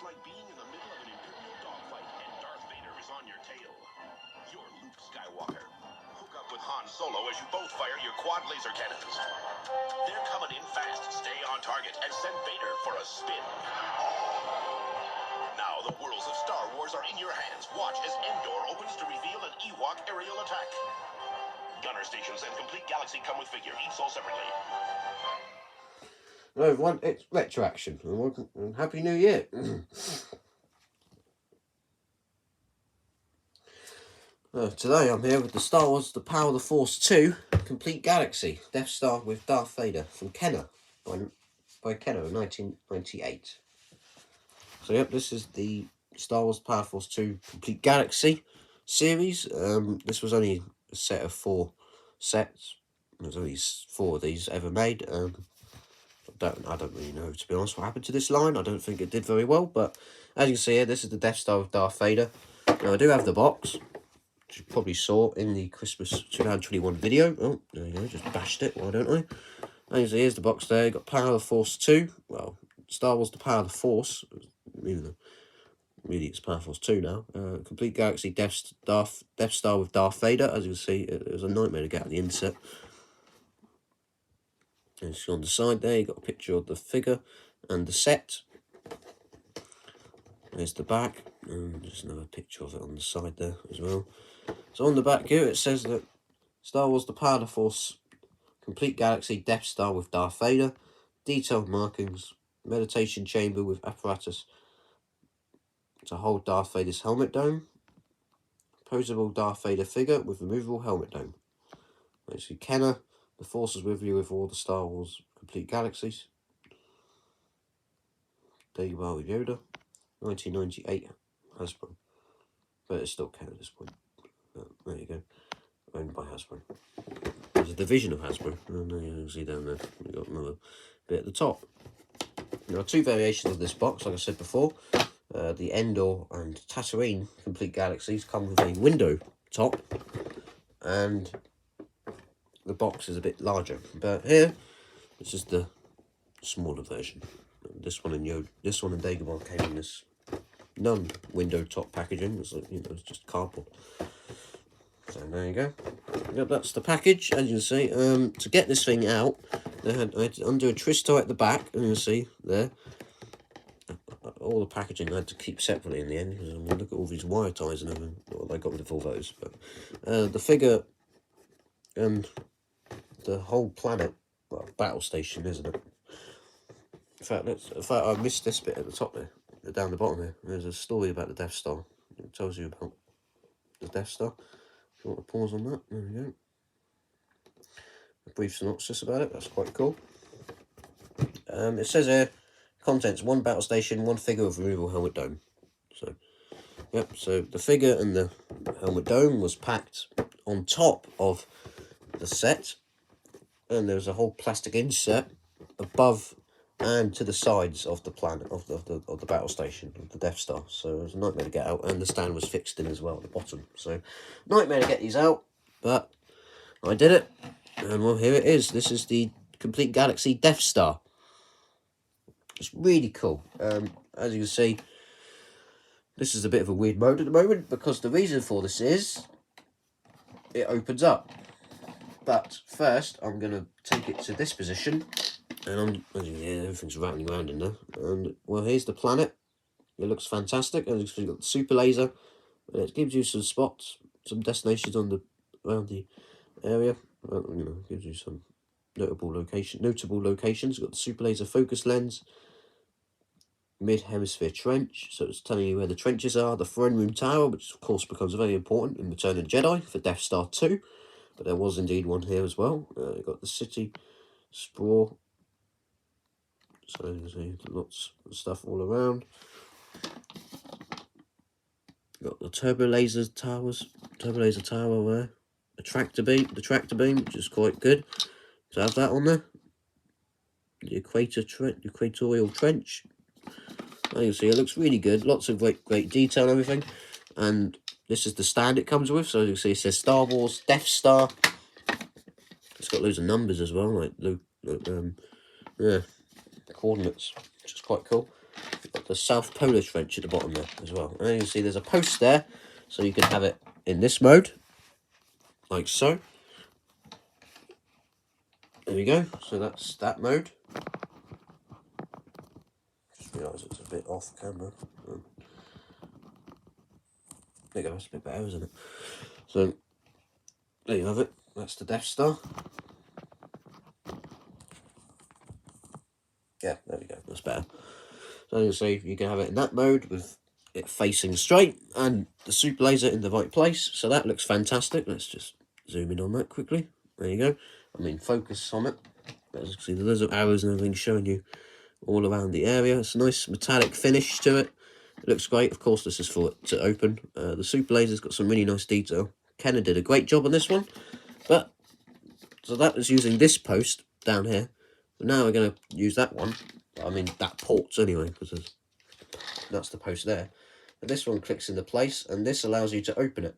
It's like being in the middle of an Imperial dogfight and Darth Vader is on your tail. You're Luke Skywalker. Hook up with Han Solo as you both fire your quad laser cannons. They're coming in fast. Stay on target and send Vader for a spin. Now the worlds of Star Wars are in your hands. Watch as Endor opens to reveal an Ewok aerial attack. Gunner stations and complete galaxy come with figure, each sold separately. Hello everyone, it's Retroaction, and welcome and Happy New Year. Today I'm here with the Star Wars The Power of the Force 2 Complete Galaxy Death Star with Darth Vader from Kenner by Kenner in 1998. So yep, this is the Star Wars Power of the Force 2 Complete Galaxy series. This was only a set of 4 sets. There's only 4 of these ever made. I don't really know, to be honest, what happened to this line. I don't think it did very well, but as you can see here, this is the Death Star with Darth Vader. Now, I do have the box, which you probably saw in the Christmas 2021 video. Oh, there you go, just bashed it, why don't I? As you see, here's the box there. You've got Power of the Force 2. Well, Star Wars The Power of the Force. Really, it's Power of the Force 2 now. Complete Galaxy Death Star with Darth Vader. As you can see, it was a nightmare to get out of the inset. And so on the side there, you've got a picture of the figure and the set. There's the back, and just another picture of it on the side there as well. So on the back here, it says that Star Wars The Power of the Force Complete Galaxy Death Star with Darth Vader. Detailed markings, meditation chamber with apparatus to hold Darth Vader's helmet dome. Posable Darth Vader figure with removable helmet dome. Basically, Kenner, the Force is with you with all the Star Wars Complete Galaxies. There you are with Yoda. 1998 Hasbro. But it's still Kenner at this point. There you go. Owned by Hasbro. There's a division of Hasbro. And there you can see down there. We've got another bit at the top. There are 2 variations of this box, like I said before. The Endor and Tatooine Complete Galaxies come with a window top. And the box is a bit larger. But here, this is the smaller version. This one and Dagobah came in this non-window top packaging. It's like, it's just cardboard. So there you go. Yep, that's the package. As you can see, to get this thing out, I had to undo a twist tie at the back. And you can see there, all the packaging I had to keep separately in the end. Because I mean, look at all these wire ties and everything. Well, they got rid of all those. But the figure and the whole planet, well, battle station, isn't it? In fact, I missed this bit at the top there, down the bottom there. There's a story about the Death Star. It tells you about the Death Star. If you want to pause on that, there we go. A brief synopsis about it, that's quite cool. It says here, contents, 1 battle station, 1 figure with removable helmet dome. So, yep, so the figure and the helmet dome was packed on top of the set. And there's a whole plastic insert above and to the sides of the planet, of the battle station, of the Death Star. So it was a nightmare to get out, and the stand was fixed in as well at the bottom. So, nightmare to get these out, but I did it, and well, here it is. This is the Complete Galaxy Death Star. It's really cool. As you can see, this is a bit of a weird mode at the moment, because the reason for this is it opens up. But first, I'm going to take it to this position. And everything's rattling around in there. And, well, here's the planet. It looks fantastic. And you've got the super laser. And it gives you some spots, some destinations around the area. Well, gives you some notable locations. You've got the super laser focus lens. Mid-hemisphere trench. So it's telling you where the trenches are. The throne room tower, which of course becomes very important in Return of the Jedi for Death Star 2. But there was indeed one here as well. You've got the city sprawl. So you can see lots of stuff all around. You've got the turbo laser tower there. The tractor beam, which is quite good to have that on there. The equatorial trench. As you can see, it looks really good. Lots of great detail and everything. And this is the stand it comes with. So as you can see, it says Star Wars Death Star. It's got loads of numbers as well, like coordinates, which is quite cool. You've got the South Polar Trench at the bottom there as well. And you can see there's a post there, so you can have it in this mode, like so. There we go. So that's that mode. Just realise it's a bit off camera. There you go, that's a bit better, isn't it? So there you have it. That's the Death Star. Yeah, there we go. That's better. So you see, you can have it in that mode with it facing straight and the super laser in the right place. So that looks fantastic. Let's just zoom in on that quickly. There you go. I mean, focus on it. As you can see, the little arrows and everything showing you all around the area. It's a nice metallic finish to it. It looks great. Of course, this is for it to open. The super laser's got some really nice detail. Kenner did a great job on this one. But so that was using this post down here. But now we're going to use that one. I mean, that port anyway, because that's the post there. But this one clicks into place, and this allows you to open it.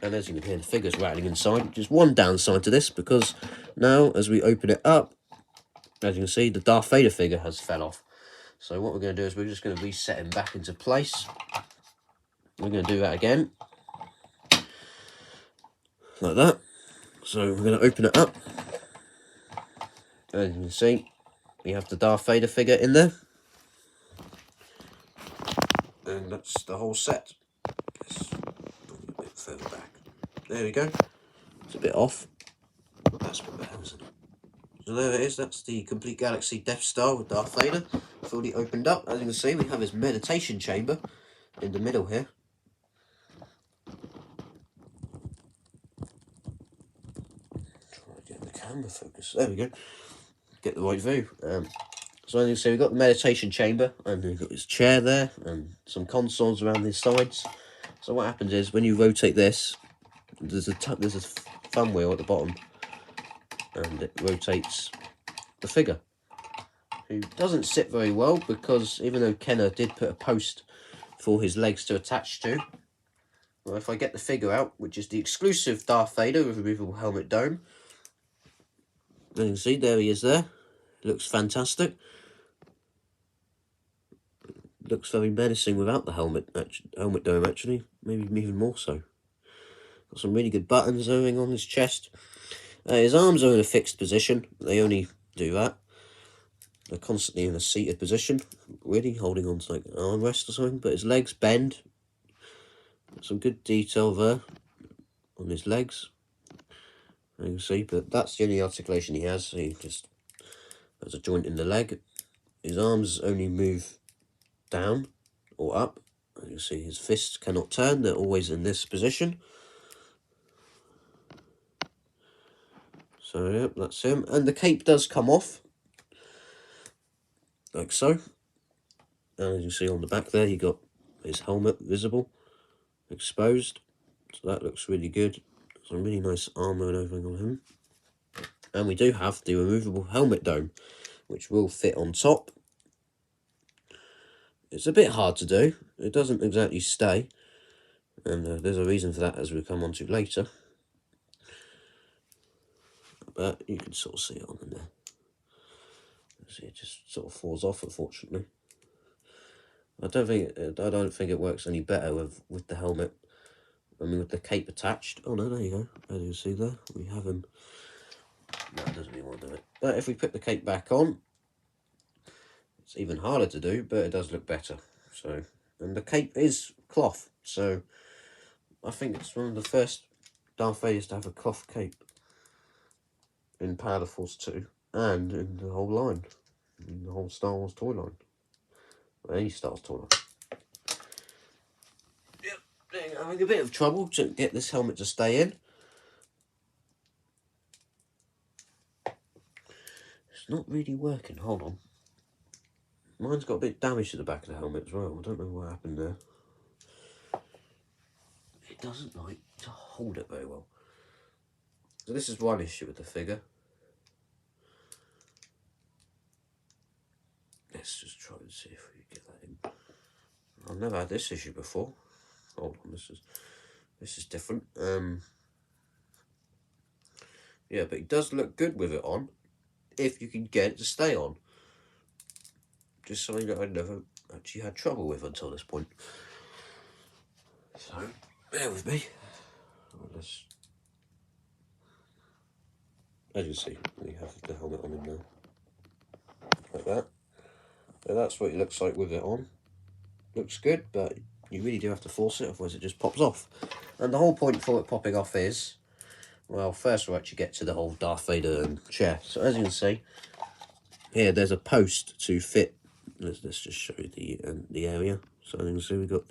And as you can hear, the figure's rattling inside. Just one downside to this, because now as we open it up, as you can see, the Darth Vader figure has fell off. So what we're going to do is we're just going to reset him back into place. We're going to do that again. Like that. So we're going to open it up. As you can see, we have the Darth Vader figure in there. And that's the whole set. Let's bring it a bit further back. There we go. It's a bit off. But that's a bit better, isn't it? So there it is. That's the Complete Galaxy Death Star with Darth Vader. Fully opened up. As you can see, we have his meditation chamber in the middle here. Try to get the camera focus. There we go. Get the right view. So as you can see, we've got the meditation chamber, and we've got his chair there, and some consoles around his sides. So what happens is, when you rotate this, there's a thumb wheel at the bottom, and it rotates the figure, who doesn't sit very well, because even though Kenner did put a post for his legs to attach to, well, if I get the figure out, which is the exclusive Darth Vader with a removable helmet dome, as you can see, there he is there. Looks fantastic. Looks very menacing without the helmet dome, actually. Maybe even more so. Got some really good buttons everything on his chest. His arms are in a fixed position. They only do that. They're constantly in a seated position, really, holding on to like an armrest or something. But his legs bend. Some good detail there on his legs. You can see, but that's the only articulation he has. So he just has a joint in the leg. His arms only move down or up. You can see his fists cannot turn. They're always in this position. So, yep, that's him. And the cape does come off. Like so. And as you see on the back there, you got his helmet visible, exposed. So that looks really good. Some really nice armour and everything on him. And we do have the removable helmet dome, which will fit on top. It's a bit hard to do. It doesn't exactly stay. And there's a reason for that, as we'll come on to later. But you can sort of see it on there. See, it just sort of falls off, unfortunately. I don't think it works any better with the helmet. I mean, with the cape attached. Oh no, there you go. As you see there, we have him. No, it doesn't really want to do it. But if we put the cape back on, it's even harder to do, but it does look better. So, and the cape is cloth, so I think it's one of the first Darth Vaders to have a cloth cape in Power the Force 2 and in the whole line, in the whole Star Wars toy line, or any Star Wars toy line. Yep, I'm having a bit of trouble to get this helmet to stay in. It's not really working. Hold on. Mine's got a bit damaged at the back of the helmet as well. I don't know what happened there. It doesn't like to hold it very well. So this is one issue with the figure. Let's just try and see if we can get that in. I've never had this issue before. Hold on, this is different. Yeah, but it does look good with it on, if you can get it to stay on. Just something that I never actually had trouble with until this point. So, bear with me. As you see, we have the helmet on him now. Like that. So that's what it looks like with it on. Looks good, but you really do have to force it, otherwise it just pops off. And the whole point for it popping off is, well, first we'll actually get to the whole Darth Vader and chair. So as you can see, here there's a post to fit. Let's just show you the area. So as you can see, we've got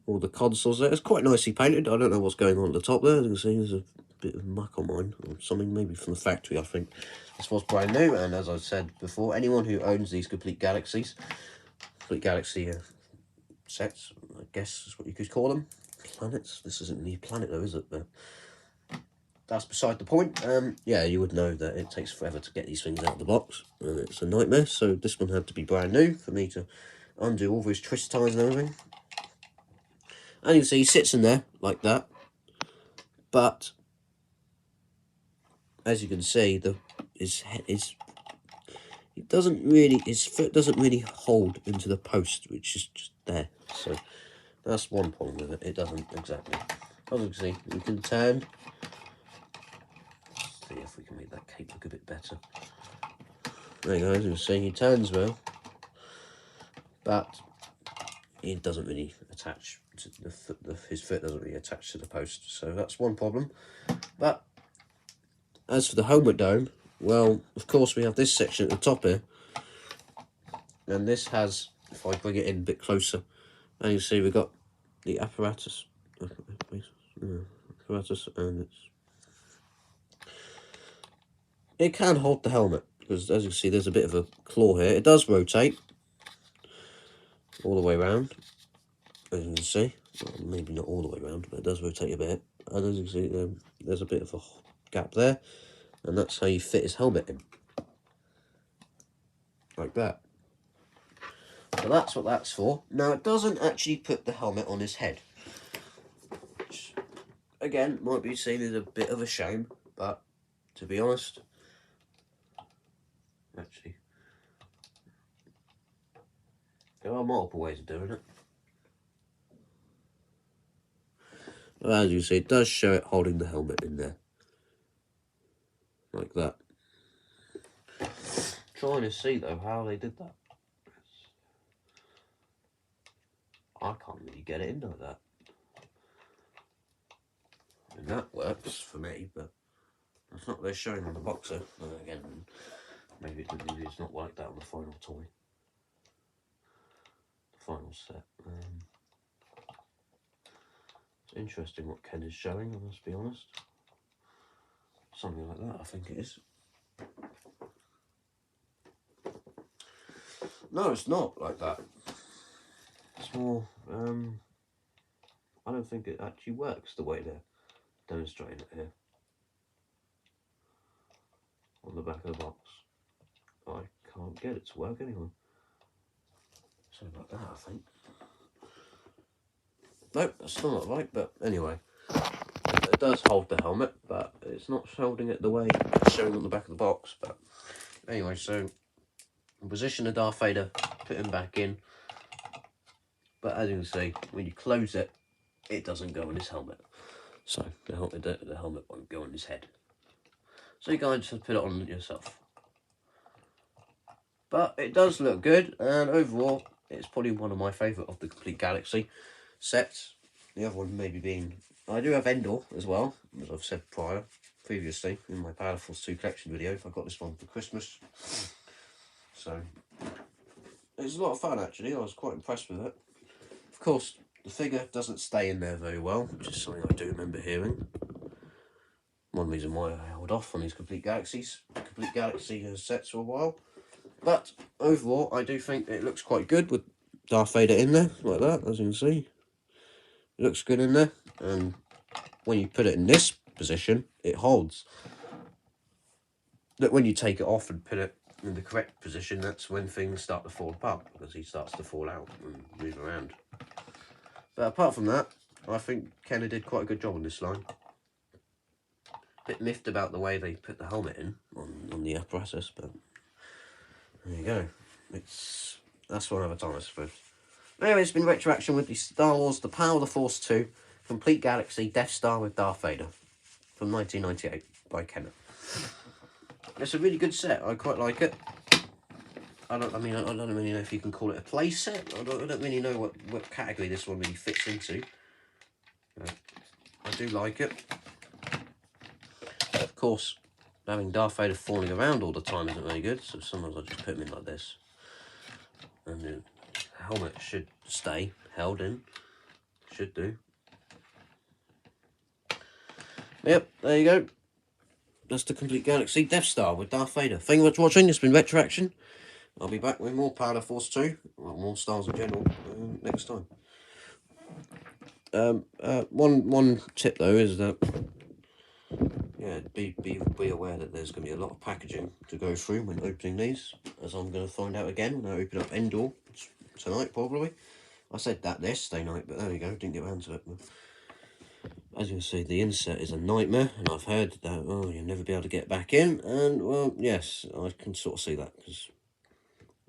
all the consoles there. It's quite nicely painted. I don't know what's going on at the top there. As you can see, there's a bit of muck on mine, or something, maybe from the factory, I think. This was brand new, and as I said before, anyone who owns these Complete Galaxy sets, I guess is what you could call them. Planets. This isn't the planet though, is it? But that's beside the point. Yeah, you would know that it takes forever to get these things out of the box, and it's a nightmare. So this one had to be brand new for me to undo all those twist ties and everything. And you can see he sits in there like that, but as you can see, his foot doesn't really hold into the post, which is just there. So that's one problem with it. It doesn't exactly. As you can see, you can turn. Let's see if we can make that cape look a bit better. There you go. As you can see, he turns well, but it doesn't really attach to the foot. His foot doesn't really attach to the post. So that's one problem. But as for the helmet dome, well, of course we have this section at the top here, and this has, if I bring it in a bit closer, and you see we've got the apparatus, and it can hold the helmet, because as you can see there's a bit of a claw here. It does rotate all the way around, as you can see. Well, maybe not all the way around, but it does rotate a bit, and as you can see there's a bit of a gap there, and that's how you fit his helmet in, like that. So that's what that's for. Now it doesn't actually put the helmet on his head, which again might be seen as a bit of a shame, but to be honest, actually there are multiple ways of doing it. But as you see, it does show it holding the helmet in there, like that. Trying to see though how they did that. I can't really get it in like that. And that works for me, but that's not what they're showing on the boxer. Well, again, maybe it's not like that on the final toy. The final set. It's interesting what Ken is showing, I must be honest. Something like that, I think it is. No, it's not like that. It's more, I don't think it actually works the way they're demonstrating it here. On the back of the box. I can't get it to work anyway. Something like that, I think. Nope, that's still not right, but anyway. It does hold the helmet, but it's not holding it the way it's showing on the back of the box. But anyway, so position of Darth Vader, put him back in. But as you can see, when you close it, it doesn't go on his helmet. So the helmet won't go on his head. So you guys just put it on yourself. But it does look good, and overall, it's probably one of my favourite of the Complete Galaxy sets. The other one maybe being... I do have Endor as well, as I've said previously, in my Power Force 2 collection video. I got this one for Christmas. So, it's a lot of fun actually. I was quite impressed with it. Of course, the figure doesn't stay in there very well, which is something I do remember hearing. One reason why I held off on these Complete Galaxy sets for a while. But overall, I do think it looks quite good with Darth Vader in there, like that, as you can see. It looks good in there, and when you put it in this position, it holds. Look, when you take it off and put it in the correct position, that's when things start to fall apart, because he starts to fall out and move around. But apart from that, I think Kenner did quite a good job on this line. Bit miffed about the way they put the helmet in on the apparatus, but there you go. It's that's for another time, I suppose. Anyway, it's been retroaction with the Star Wars The Power of the Force 2 Complete Galaxy Death Star with Darth Vader from 1998 by Kenner. It's a really good set. I quite like it. I don't really know if you can call it a play set. I don't really know what category this one really fits into. I do like it. Of course, having Darth Vader falling around all the time isn't very good, so sometimes I just put him in like this. And the helmet should stay held in. Should do. Yep, there you go. That's the Complete Galaxy Death Star with Darth Vader. Thank you very much for watching. It's been Retroaction. I'll be back with more Power of the Force 2, or more Stars in general, next time. One tip though is that, yeah, be aware that there's going to be a lot of packaging to go through when opening these, as I'm going to find out again when I open up Endor tonight, probably. I said that yesterday night, but there we go, didn't get around to it. As you can see, the inset is a nightmare, and I've heard that, oh, you'll never be able to get back in, and, well, yes, I can sort of see that, because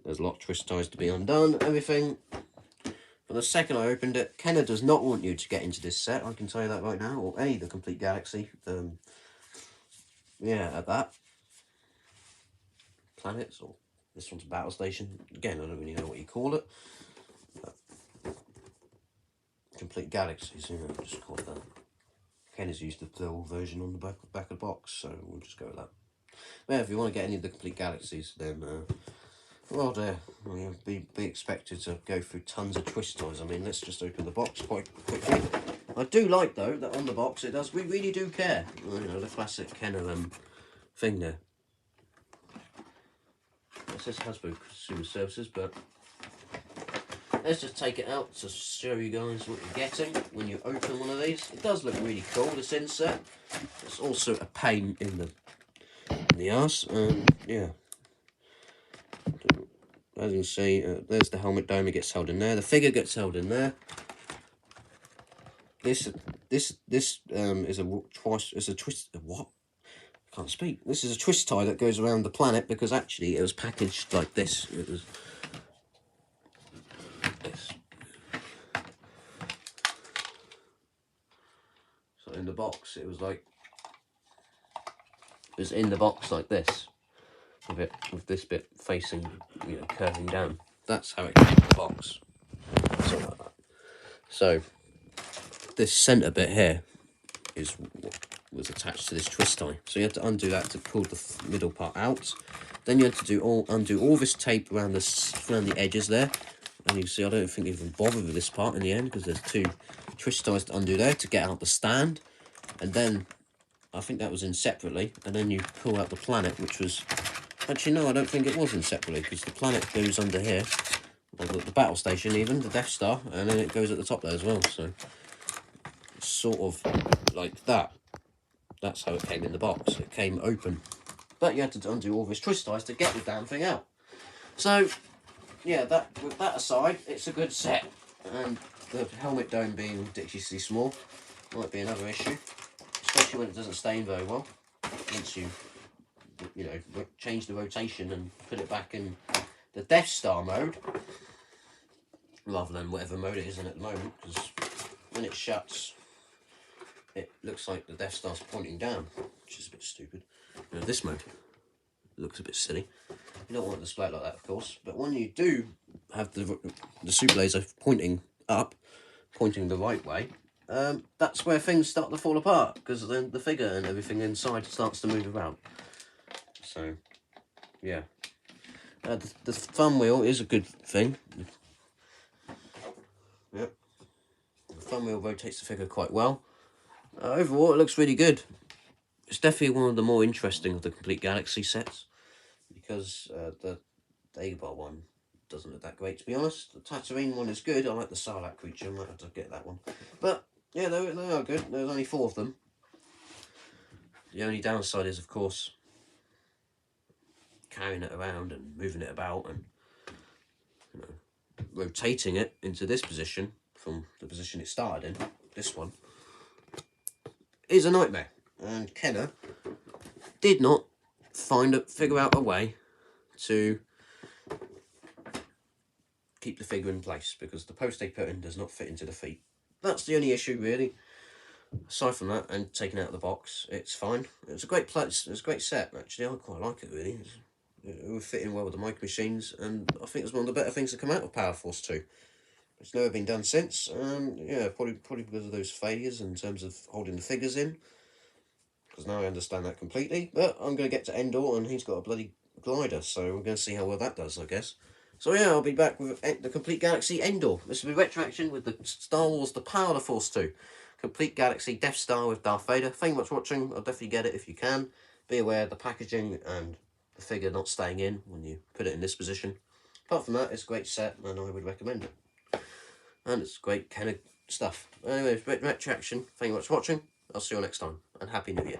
there's a lot of twist ties to be undone, everything. From the second I opened it, Kenner does not want you to get into this set, I can tell you that right now, or any of the Complete Galaxy, yeah, at that. Planets, or this one's a battle station, again, I don't really know what you call it. Complete Galaxies, you know, just call it that. Kenner's used the plural version on the back of the box, so we'll just go with that. But yeah, if you want to get any of the Complete Galaxies, then, well, there, you'll be expected to go through tons of twist ties. I mean, let's just open the box quite quickly. I do like, though, that on the box it does, we really do care. You know, the classic Kenner thing there. It says Hasbro Consumer Services, but let's just take it out to show you guys what you're getting when you open one of these. It does look really cool, this inset. It's also a pain in the arse, and yeah. As you can see, there's the helmet dome. It gets held in there. The figure gets held in there. This is a twist. What? I can't speak. This is a twist tie that goes around the planet because actually it was packaged like this. It was this. So in the box, it was in the box like this. With this bit facing, you know, curving down. That's how it came in the box. Something like that. So this centre bit here is what was attached to this twist tie. So you had to undo that to pull the middle part out. Then you had to undo all this tape around the edges there. And you can see I don't think they even bothered with this part in the end because there's two twist ties to undo there to get out the stand. And then I think that was in separately. And then you pull out the planet, which was... Actually, no, I don't think it was in separately, because the planet goes under here, or the battle station even, the Death Star, and then it goes at the top there as well, so it's sort of like that. That's how it came in the box. It came open. But you had to undo all this twist ties to get the damn thing out. So, yeah, with that aside, it's a good set. And the helmet dome being ridiculously small might be another issue, especially when it doesn't stain very well, once you know, change the rotation and put it back in the Death Star mode, rather than whatever mode it is in at the moment, because when it shuts, it looks like the Death Star's pointing down, which is a bit stupid. You know, this mode looks a bit silly. You don't want to display it like that, of course, but when you do have the super laser pointing up, pointing the right way, that's where things start to fall apart, because then the figure and everything inside starts to move around. So, yeah. The thumb wheel is a good thing. Yep. The thumb wheel rotates the figure quite well. Overall, it looks really good. It's definitely one of the more interesting of the Complete Galaxy sets, because the Dagobah one doesn't look that great, to be honest. The Tatooine one is good. I like the Sarlacc creature. I might have to get that one. But, yeah, they are good. There's only 4 of them. The only downside is, of course, carrying it around and moving it about and, you know, rotating it into this position from the position it started in, this one, is a nightmare. And Kenner did not figure out a way to keep the figure in place, because the post they put in does not fit into the feet. That's the only issue, really. Aside from that, and taking out of the box, it's fine. It's a great place. It's a great set, actually. I quite like it, really. It would fit in well with the micro machines, and I think it's one of the better things to come out of Power Force 2. It's never been done since. Yeah, probably because of those failures in terms of holding the figures in. Because now I understand that completely. But I'm going to get to Endor, and he's got a bloody glider, so we're going to see how well that does, I guess. So yeah, I'll be back with the Complete Galaxy Endor. This will be retroaction with the Star Wars The Power of the Force 2. Complete Galaxy Death Star with Darth Vader. Thank you much for watching. I'll definitely get it if you can. Be aware of the packaging and the figure not staying in when you put it in this position. Apart from that, it's a great set, and I would recommend it. And it's great kind of stuff. Anyway, retroaction. Thank you much for watching. I'll see you all next time, and Happy New Year.